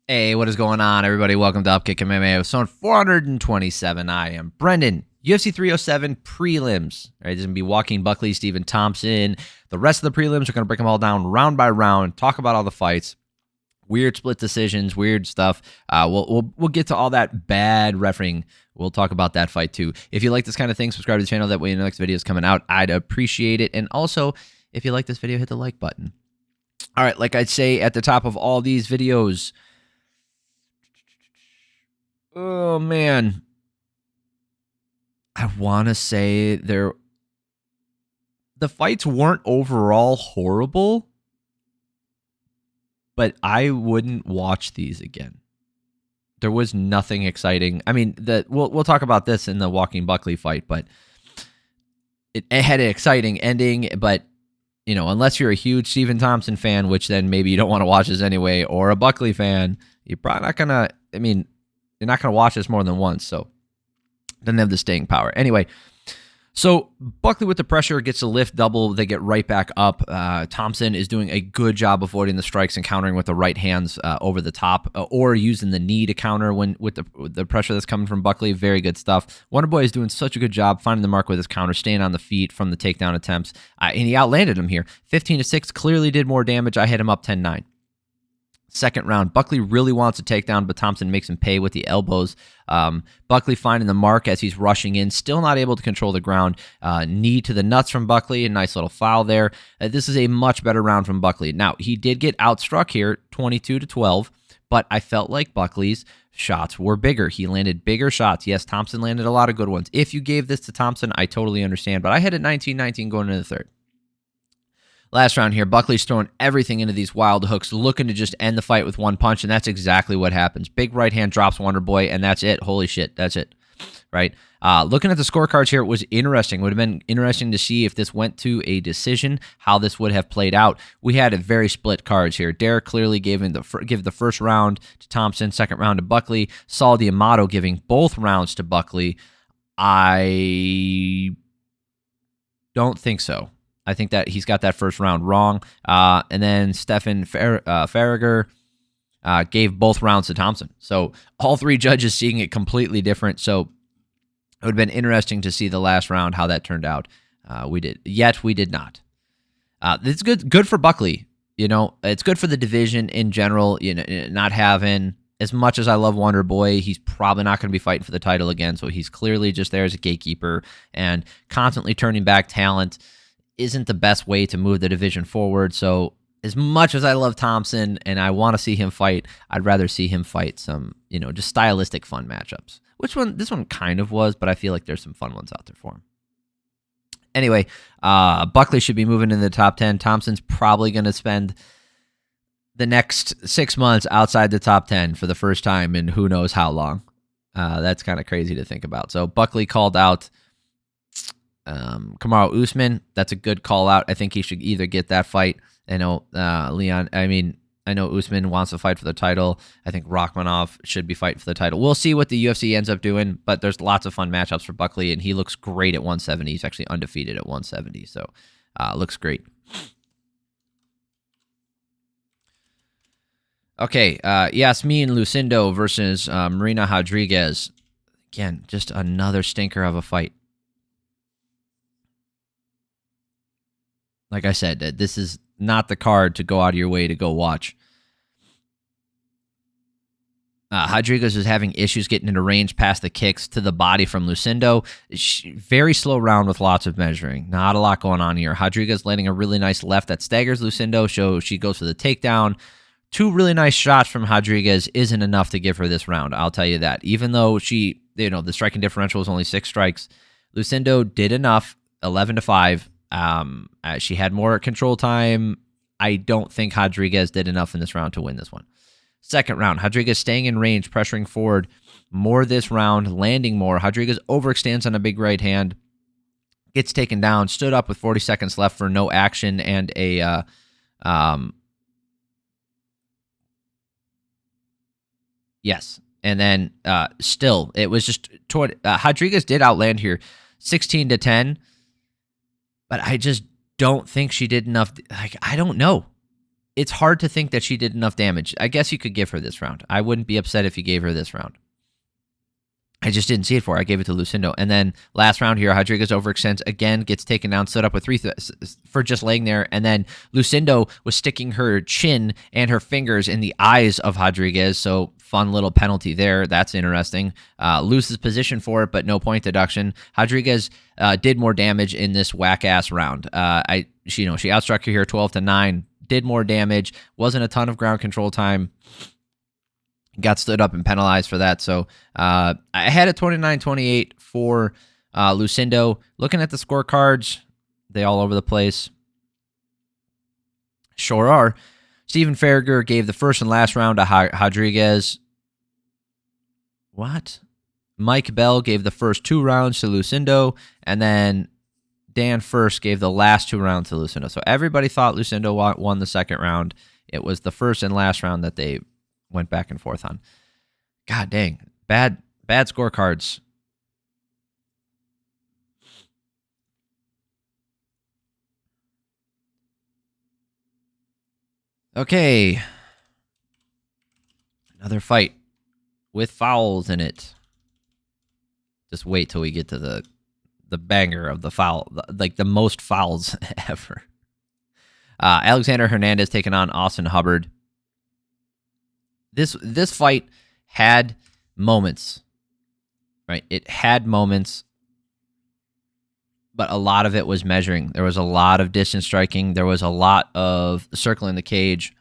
Hey, what is going on, everybody? Welcome to Upkick MMA episode 427. I am Brendan. UFC 307 prelims. All right, this is going to be Joaquin, Buckley, Stephen Thompson. The rest of the prelims are going to break them all down round by round, talk about all the fights, weird split decisions, weird stuff. We'll get to all that bad refereeing. We'll talk about that fight too. If you like this kind of thing, subscribe to the channel. That way, when the next video is coming out, I'd appreciate it. And also, if you like this video, hit the like button. All right, like I'd say at the top of all these videos. Oh, man. I want to say the fights weren't overall horrible, but I wouldn't watch these again. There was nothing exciting. I mean, we'll talk about this in the Joaquin Buckley fight, but it had an exciting ending. But, you know, unless you're a huge Stephen Thompson fan, which then maybe you don't want to watch this anyway, or a Buckley fan, you're probably not going to, I mean, you're not going to watch this more than once, so it doesn't have the staying power. Anyway, so Buckley with the pressure gets a lift double. They get right back up. Thompson is doing a good job avoiding the strikes and countering with the right hands over the top, or using the knee to counter with the pressure that's coming from Buckley. Very good stuff. Wonderboy is doing such a good job finding the mark with his counter, staying on the feet from the takedown attempts, and he outlanded him here. 15-6, clearly did more damage. I hit him up 10-9. Second round, Buckley really wants a takedown, but Thompson makes him pay with the elbows. Buckley finding the mark as he's rushing in, still not able to control the ground. Knee to the nuts from Buckley, a nice little foul there. This is a much better round from Buckley. Now, he did get outstruck here, 22-12, but I felt like Buckley's shots were bigger. He landed bigger shots. Yes, Thompson landed a lot of good ones. If you gave this to Thompson, I totally understand, but I had it 19-19 going into the third. Last round here, Buckley's throwing everything into these wild hooks, looking to just end the fight with one punch, and that's exactly what happens. Big right hand drops Wonderboy, and that's it. Holy shit, that's it, right? Looking at the scorecards here, it was interesting. Would have been interesting to see if this went to a decision, how this would have played out. We had a very split cards here. Derek clearly give the first round to Thompson, second round to Buckley. Saul D'Amato giving both rounds to Buckley. I don't think so. I think that he's got that first round wrong. And then Stefan Faragher gave both rounds to Thompson. So all three judges seeing it completely different. So it would have been interesting to see the last round, how that turned out. We did not. It's good for Buckley. You know, it's good for the division in general. You know, not having, as much as I love Wonderboy, he's probably not going to be fighting for the title again. So he's clearly just there as a gatekeeper, and constantly turning back talent isn't the best way to move the division forward. So as much as I love Thompson and I want to see him fight, I'd rather see him fight some, you know, just stylistic fun matchups. This one kind of was, but I feel like there's some fun ones out there for him. Anyway, Buckley should be moving into the top 10. Thompson's probably going to spend the next 6 months outside the top 10 for the first time in who knows how long. That's kind of crazy to think about. So Buckley called out Kamaru Usman. That's a good call out. I think he should either get that fight. I know I know Usman wants to fight for the title. I think Rakhmonov should be fighting for the title. We'll see what the UFC ends up doing, but there's lots of fun matchups for Buckley, and he looks great at 170. He's actually undefeated at 170, so looks great. Okay, Iasmin Lucindo versus Marina Rodriguez. Again, just another stinker of a fight. Like I said, this is not the card to go out of your way to go watch. Rodriguez is having issues getting into range past the kicks to the body from Lucindo. Very slow round with lots of measuring. Not a lot going on here. Rodriguez landing a really nice left that staggers Lucindo, so she goes for the takedown. Two really nice shots from Rodriguez isn't enough to give her this round, I'll tell you that. Even though the striking differential was only 6 strikes, Lucindo did enough, 11-5. She had more control time. I don't think Rodriguez did enough in this round to win this one. Second round, Rodriguez staying in range, pressuring forward more this round, landing more. Rodriguez overextends on a big right hand, gets taken down, stood up with 40 seconds left for no action and a yes. And then still, it was just toward Rodriguez did outland here 16-10. But I just don't think she did enough. Like, I don't know. it's hard to think that she did enough damage. I guess you could give her this round. I wouldn't be upset if you gave her this round. I just didn't see it for her. I gave it to Lucindo. And then last round here, Rodriguez overextends again, gets taken down, stood up with three for just laying there. And then Lucindo was sticking her chin and her fingers in the eyes of Rodriguez. So fun little penalty there. That's interesting. Loses position for it, but no point deduction. Rodriguez did more damage in this whack-ass round. She outstruck her here 12-9, did more damage, wasn't a ton of ground control time. Got stood up and penalized for that. So I had a 29-28 for Lucindo. Looking at the scorecards, they all over the place. Sure are. Steven Farragher gave the first and last round to Rodriguez. What? Mike Bell gave the first 2 rounds to Lucindo, and then Dan First gave the last 2 rounds to Lucindo. So everybody thought Lucindo won the second round. It was the first and last round that they went back and forth on. God dang. Bad scorecards. Okay. Another fight with fouls in it. Just wait till we get to the banger of the foul, like the most fouls ever. Alexander Hernandez taking on Austin Hubbard. This fight had moments, right? It had moments, but a lot of it was measuring. There was a lot of distance striking. There was a lot of circling the cage.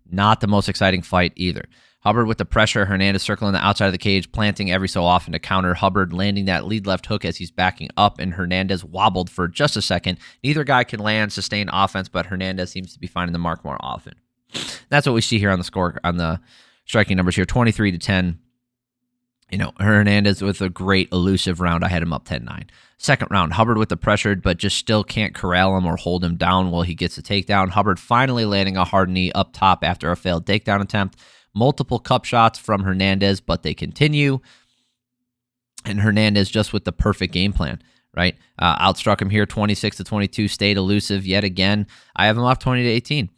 Not the most exciting fight either. Hubbard with the pressure, Hernandez circling the outside of the cage, planting every so often to counter. Hubbard landing that lead left hook as he's backing up, and Hernandez wobbled for just a second. Neither guy can land sustained offense, but Hernandez seems to be finding the mark more often. That's what we see here on the score, on the striking numbers here, 23-10. Hernandez with a great elusive round. I had him up 10-9. Second round, Hubbard with the pressure, but just still can't corral him or hold him down while he gets a takedown. Hubbard finally landing a hard knee up top after a failed takedown attempt. Multiple cup shots from Hernandez, but they continue. And Hernandez just with the perfect game plan, right? Outstruck him here 26-22, stayed elusive yet again. I have him off 20-18.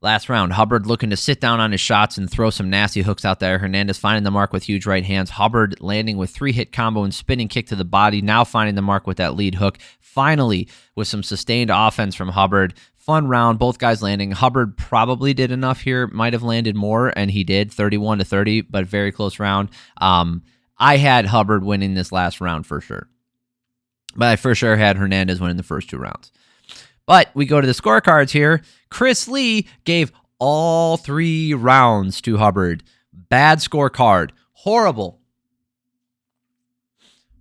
Last round, Hubbard looking to sit down on his shots and throw some nasty hooks out there. Hernandez finding the mark with huge right hands. Hubbard landing with 3-hit combo and spinning kick to the body. Now finding the mark with that lead hook. Finally, with some sustained offense from Hubbard. Fun round, both guys landing. Hubbard probably did enough here. Might have landed more, and he did, 31-30, but very close round. I had Hubbard winning this last round for sure. But I for sure had Hernandez winning the first 2 rounds. But we go to the scorecards here. Chris Lee gave all 3 rounds to Hubbard. Bad scorecard. Horrible.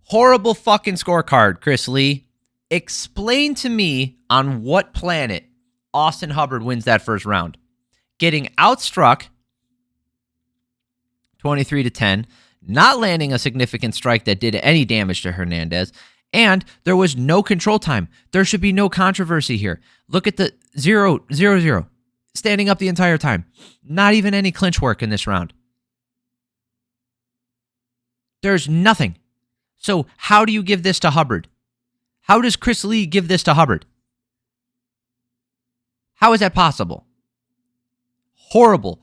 Horrible fucking scorecard, Chris Lee. Explain to me on what planet Austin Hubbard wins that first round. Getting outstruck 23-10, not landing a significant strike that did any damage to Hernandez, and there was no control time. There should be no controversy here. Look at the 0-0-0. Standing up the entire time. Not even any clinch work in this round. There's nothing. So how do you give this to Hubbard? How does Chris Lee give this to Hubbard? How is that possible? Horrible,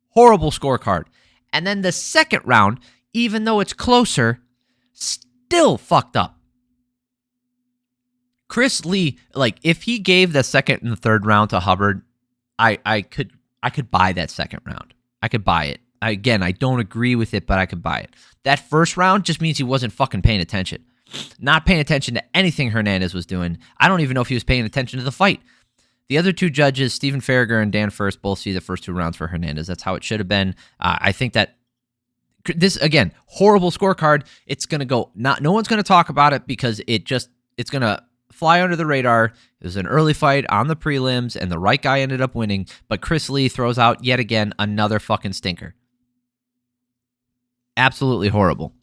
horrible scorecard. And then the second round, even though it's closer, still fucked up. Chris Lee, like, if he gave the second and the third round to Hubbard, I could buy that second round. I could buy it. Again, I don't agree with it, but I could buy it. That first round just means he wasn't fucking paying attention. Not paying attention to anything Hernandez was doing. I don't even know if he was paying attention to the fight. The other 2 judges, Steven Farragher and Dan First, both see the first 2 rounds for Hernandez. That's how it should have been. I think that this, again, horrible scorecard. It's going to go, no one's going to talk about it because it's going to fly under the radar. It was an early fight on the prelims, and the right guy ended up winning, but Chris Lee throws out, yet again, another fucking stinker. Absolutely horrible.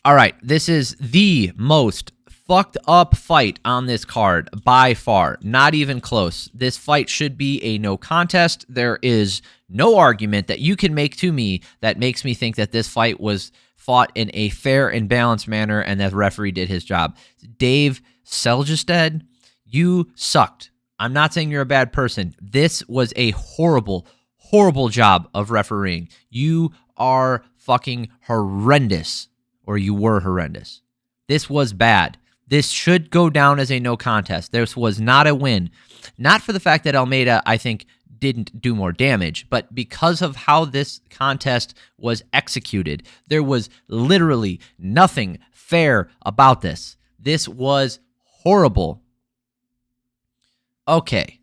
All right, this is the most fucked up fight on this card by far. Not even close. This fight should be a no contest. There is no argument that you can make to me that makes me think that this fight was fought in a fair and balanced manner and that the referee did his job. Dave Seljestad, you sucked I'm not saying you're a bad person. This was a horrible, horrible job of refereeing. You are fucking horrendous, or you were horrendous. This was bad. This should go down as a no contest. This was not a win. Not for the fact that Almeida, I think, didn't do more damage, but because of how this contest was executed. There was literally nothing fair about this. This was horrible. Okay.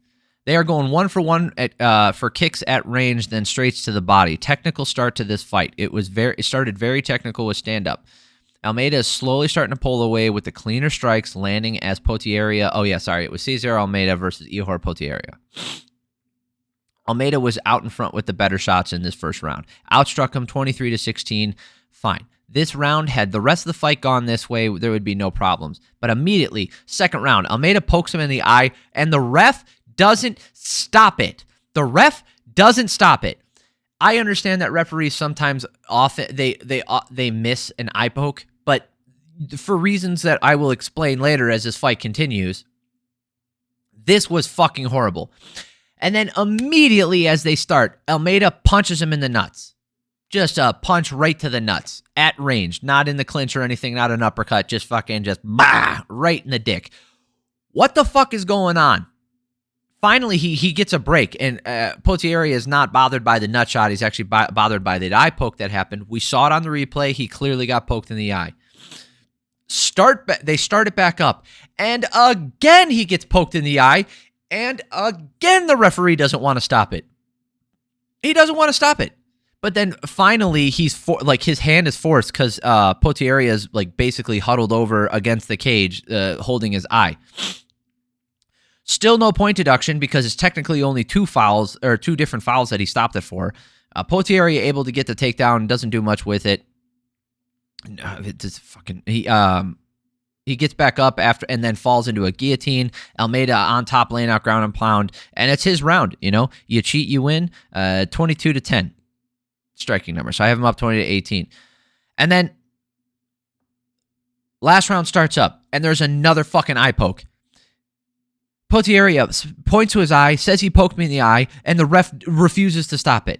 They are going 1-for-1 for kicks at range, then straights to the body. Technical start to this fight. It started very technical with stand-up. Almeida is slowly starting to pull away with the cleaner strikes landing as Potieria. Oh, yeah, sorry. It was Cesar Almeida versus Ihor Potieria. Almeida was out in front with the better shots in this first round. Outstruck him 23-16. Fine. This round, had the rest of the fight gone this way, there would be no problems. But immediately, second round, Almeida pokes him in the eye, and the ref doesn't stop it. The ref doesn't stop it. I understand that referees sometimes often they miss an eye poke, but for reasons that I will explain later as this fight continues, this was fucking horrible. And then immediately as they start, Almeida punches him in the nuts. Just a punch right to the nuts at range, not in the clinch or anything, not an uppercut, just bah, right in the dick. What the fuck is going on? Finally, he gets a break, and Potieria is not bothered by the nut shot. He's actually bothered by the eye poke that happened. We saw it on the replay. He clearly got poked in the eye. They start it back up, and again he gets poked in the eye, and again the referee doesn't want to stop it. He doesn't want to stop it. But then finally, his hand is forced because Potieria is basically huddled over against the cage, holding his eye. Still no point deduction because it's technically only two different fouls that he stopped it for. Potieria able to get the takedown, doesn't do much with it. He gets back up after and then falls into a guillotine. Almeida on top, laying out ground and pound, and it's his round. You cheat, you win. 22-10. Striking number. So I have him up 20-18. And then last round starts up, and there's another fucking eye poke. Potieria points to his eye, says he poked me in the eye, and the ref refuses to stop it.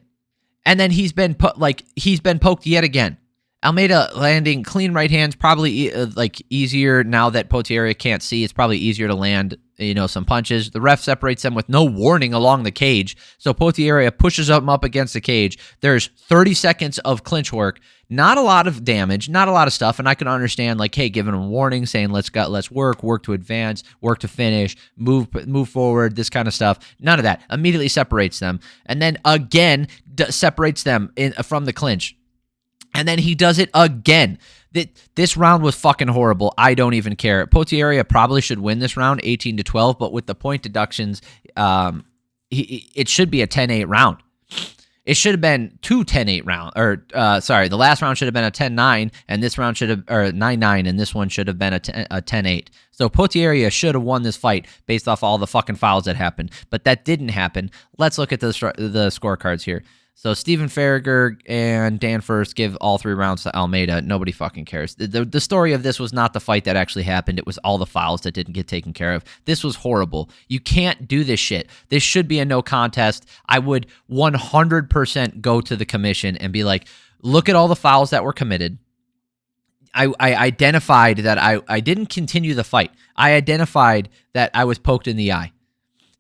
And then he's been poked yet again. Almeida landing clean right hands, probably easier now that Potieria can't see. It's probably easier to land, some punches. The ref separates them with no warning along the cage. So Potieria pushes him up against the cage. There's 30 seconds of clinch work. Not a lot of damage, not a lot of stuff. And I can understand, hey, giving him a warning, saying let's work to advance, work to finish, move forward, this kind of stuff. None of that. Immediately separates them, and then again separates them from the clinch. And then he does it again. This round was fucking horrible. I don't even care. Potieria probably should win this round, 18-12, but with the point deductions, it should be a 10-8 round. It should have been two 10-8 rounds. The last round should have been a 10-9, and this round should have, or 9-9, and this one should have been a 10-8. So Potieria should have won this fight based off all the fucking fouls that happened, but that didn't happen. Let's look at the scorecards here. So Stephen Farragher and Dan First give all 3 rounds to Almeida. Nobody fucking cares. The story of this was not the fight that actually happened. It was all the fouls that didn't get taken care of. This was horrible. You can't do this shit. This should be a no contest. I would 100% go to the commission and be like, look at all the fouls that were committed. I identified that I didn't continue the fight. I identified that I was poked in the eye.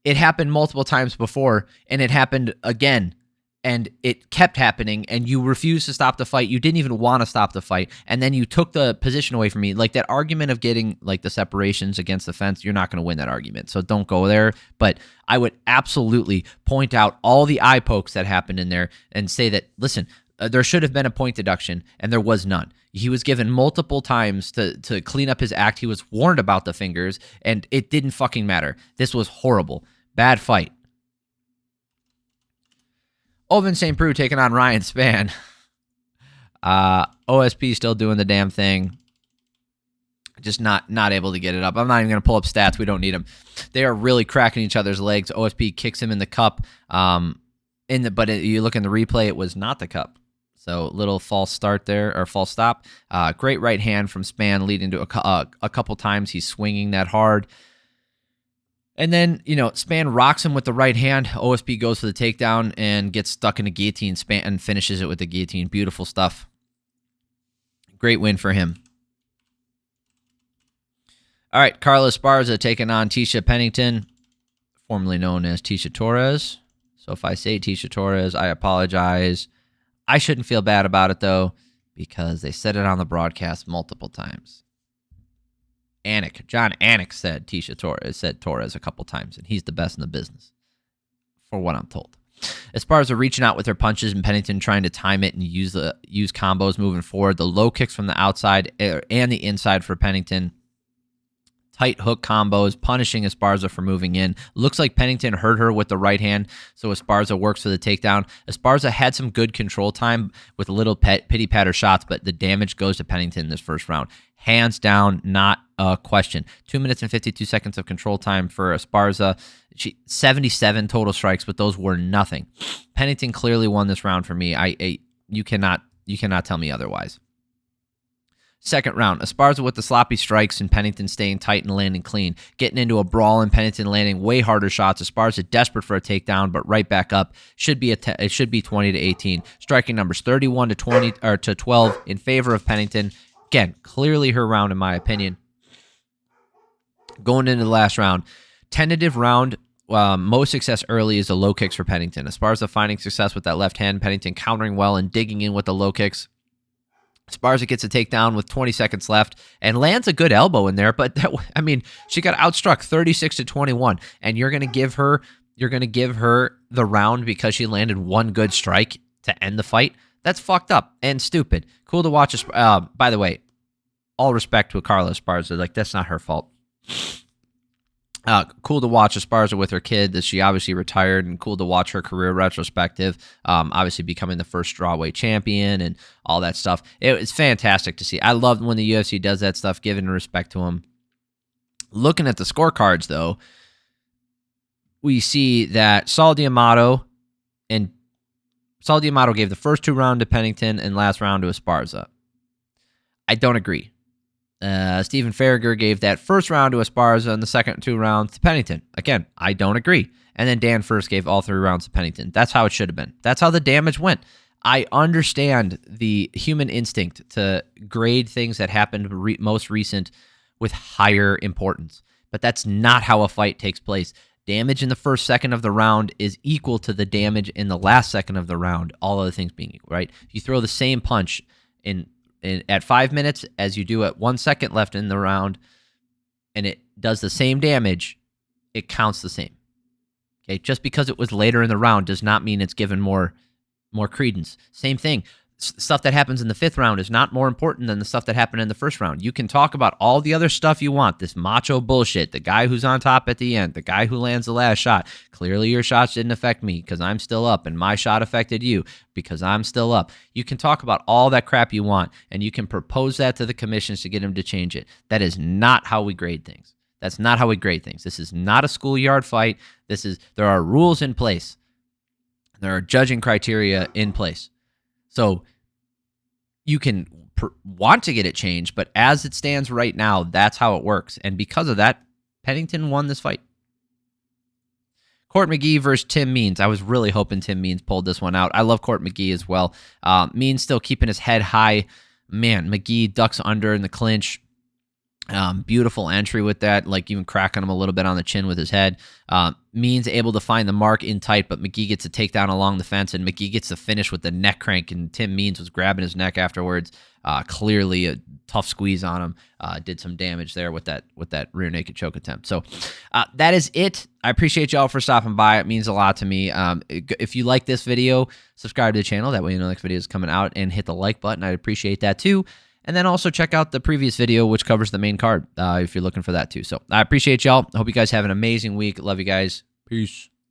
It happened multiple times before, and it happened again. And it kept happening, and you refused to stop the fight. You didn't even want to stop the fight, and then you took the position away from me. That argument of getting the separations against the fence, you're not going to win that argument, so don't go there. But I would absolutely point out all the eye pokes that happened in there and say that, listen, there should have been a point deduction, and there was none. He was given multiple times to clean up his act. He was warned about the fingers, and it didn't fucking matter. This was horrible. Bad fight. Ovince Preux taking on Ryan Spann. OSP still doing the damn thing. Just not able to get it up. I'm not even going to pull up stats. We don't need them. They are really cracking each other's legs. OSP kicks him in the cup. But you look in the replay, it was not the cup. So little false start there, or false stop. Great right hand from Spann leading to a couple times. He's swinging that hard. And then, Spann rocks him with the right hand. OSP goes for the takedown and gets stuck in a guillotine. Spann finishes it with the guillotine. Beautiful stuff. Great win for him. All right, Carla Esparza taking on Tecia Pennington, formerly known as Tecia Torres. So if I say Tecia Torres, I apologize. I shouldn't feel bad about it, though, because they said it on the broadcast multiple times. John Anik said Torres a couple times, and he's the best in the business, for what I'm told. Esparza reaching out with her punches and Pennington trying to time it and use combos moving forward. The low kicks from the outside and the inside for Pennington. Tight hook combos, punishing Esparza for moving in. Looks like Pennington hurt her with the right hand, so Esparza works for the takedown. Esparza had some good control time with little pity-patter shots, but the damage goes to Pennington in this first round. Hands down, not a question. 2 minutes and 52 seconds of control time for Esparza. 77 total strikes, but those were nothing. Pennington clearly won this round for me. You cannot tell me otherwise. Second round, Esparza with the sloppy strikes and Pennington staying tight and landing clean. Getting into a brawl and Pennington landing way harder shots. Esparza desperate for a takedown, but right back up. It should be 20-18. Striking numbers 31 to 20 or to 12 in favor of Pennington. Again, clearly her round in my opinion. Going into the last round, tentative round. Most success early is the low kicks for Pennington. Esparza finding success with that left hand. Pennington countering well and digging in with the low kicks. Esparza gets a takedown with 20 seconds left and lands a good elbow in there, but she got outstruck 36-21, and you're going to give her the round because she landed one good strike to end the fight. That's fucked up and stupid. Cool to watch. By the way, all respect to Carla Esparza, like that's not her fault. Cool to watch Esparza with her kid that she obviously retired, and cool to watch her career retrospective, obviously becoming the first strawweight champion and all that stuff. It's fantastic to see. I love when the UFC does that stuff, giving respect to them. Looking at the scorecards, though, we see that Saul D'Amato gave the first two rounds to Pennington and last round to Esparza. I don't agree. Stephen Farragher gave that first round to Esparza and the second two rounds to Pennington. Again, I don't agree. And then Dan first gave all three rounds to Pennington. That's how it should have been. That's how the damage went. I understand the human instinct to grade things that happened most recent with higher importance, but that's not how a fight takes place. Damage in the first second of the round is equal to the damage in the last second of the round, all other things being equal, right? If you throw the same punch at 5 minutes as you do at 1 second left in the round, and it does the same damage, it counts the same. Okay, just because it was later in the round does not mean it's given more credence. Same thing. Stuff that happens in the fifth round is not more important than the stuff that happened in the first round. You can talk about all the other stuff you want, this macho bullshit, the guy who's on top at the end, the guy who lands the last shot. Clearly your shots didn't affect me because I'm still up, and my shot affected you because I'm still up. You can talk about all that crap you want, and you can propose that to the commissions to get them to change it. That is not how we grade things. That's not how we grade things. This is not a schoolyard fight. There are rules in place. There are judging criteria in place. So you can want to get it changed, but as it stands right now, that's how it works. And because of that, Pennington won this fight. Court McGee versus Tim Means. I was really hoping Tim Means pulled this one out. I love Court McGee as well. Means still keeping his head high. Man, McGee ducks under in the clinch. Beautiful entry with that, like even cracking him a little bit on the chin with his head. Means able to find the mark in tight, but McGee gets a takedown along the fence, and McGee gets the finish with the neck crank, and Tim Means was grabbing his neck afterwards. Clearly a tough squeeze on him. Did some damage there with that rear naked choke attempt. So that is it. I appreciate y'all for stopping by. It means a lot to me. If you like this video, subscribe to the channel. That way you know the next video is coming out, and hit the like button. I'd appreciate that too. And then also check out the previous video, which covers the main card, if you're looking for that too. So I appreciate y'all. I hope you guys have an amazing week. Love you guys. Peace.